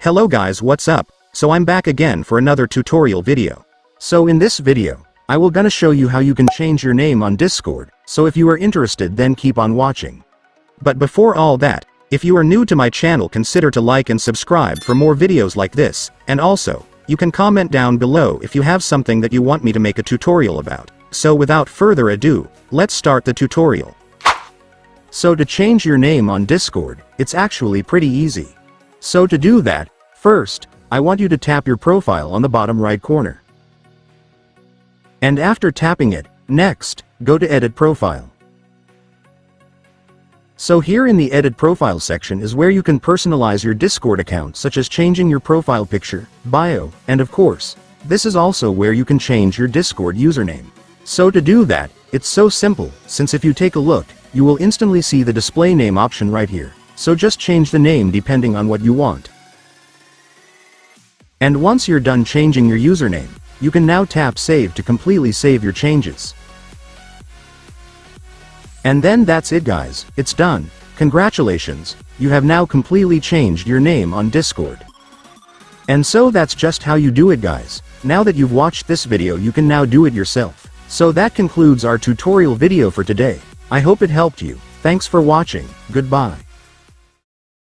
Hello guys, what's up? So I'm back again for another tutorial video. So in this video, I will gonna show you how you can change your name on Discord, so if you are interested then keep on watching. But before all that, if you are new to my channel consider to like and subscribe for more videos like this, and also, you can comment down below if you have something that you want me to make a tutorial about. So without further ado, let's start the tutorial. So to change your name on Discord, it's actually pretty easy. So to do that, first, I want you to tap your profile on the bottom right corner. And after tapping it, next, go to Edit Profile. So here in the Edit Profile section is where you can personalize your Discord account, such as changing your profile picture, bio, and of course, this is also where you can change your Discord username. So to do that, it's so simple, since if you take a look, you will instantly see the display name option right here. So just change the name depending on what you want. And once you're done changing your username, you can now tap Save to completely save your changes. And then that's it guys, it's done. Congratulations, you have now completely changed your name on Discord. And so that's just how you do it guys. Now that you've watched this video you can now do it yourself. So that concludes our tutorial video for today. I hope it helped you. Thanks for watching, goodbye.